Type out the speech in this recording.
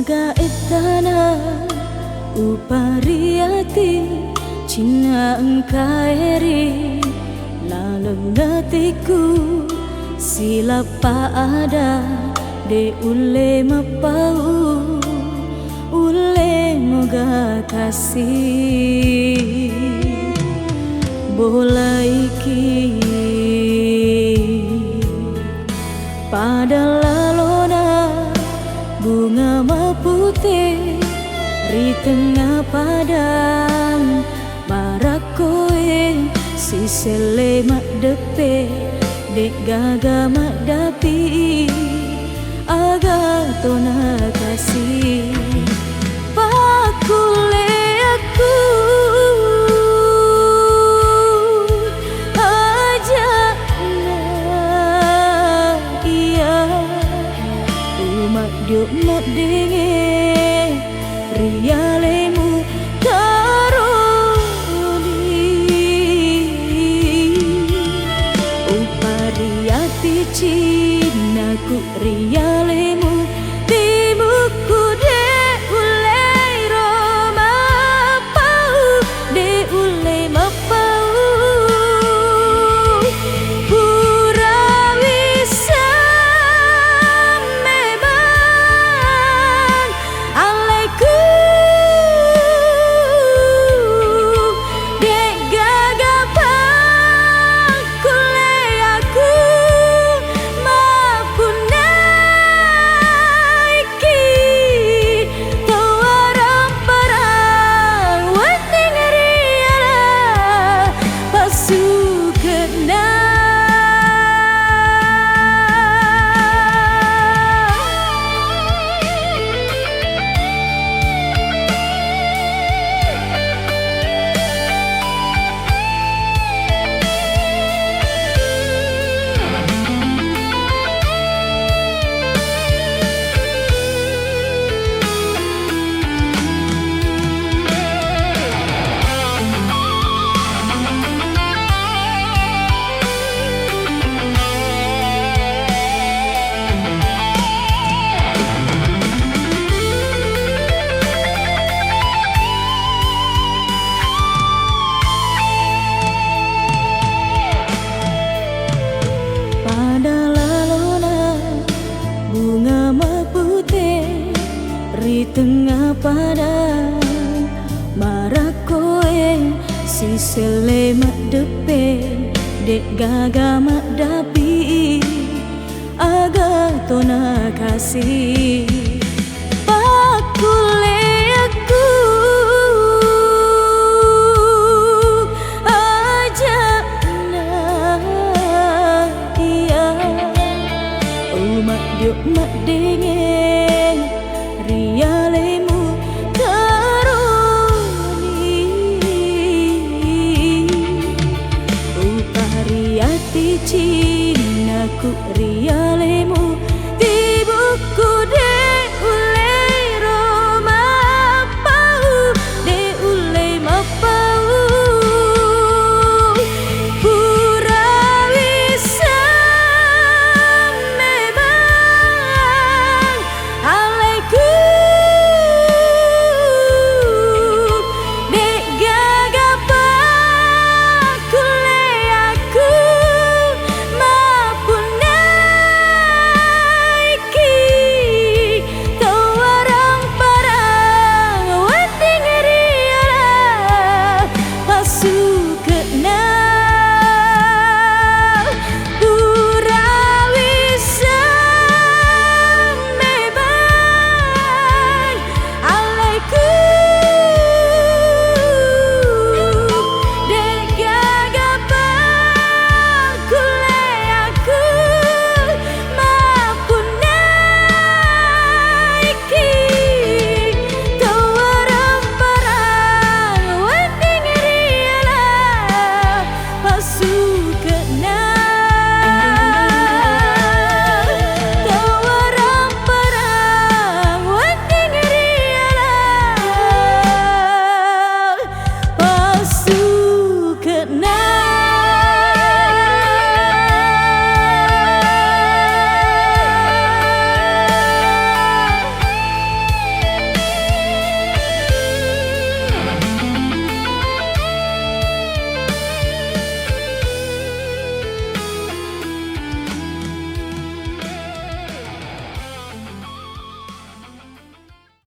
Sangga etana upariati Cina engkairi lalu ngatiku silapa ada de ule mapau ule moga kasih bola iki pada lalona bunga maputih di tengah padang marakoe si sele mak depe dek gaga mak dapi aga tona kasih pakule aku ajak na iya umat diuk mak denge rialemu karoni upariati cinaku rialemu timuku de ulai roma pau de ulai mapau purawisa memang alaiku dek gagapang kulai aku mapunaiki tawaran parang weting riala pasukena bunga maputih di tengah padang marakoe si sele mak depe dek gaga mak dapi aga tona kasih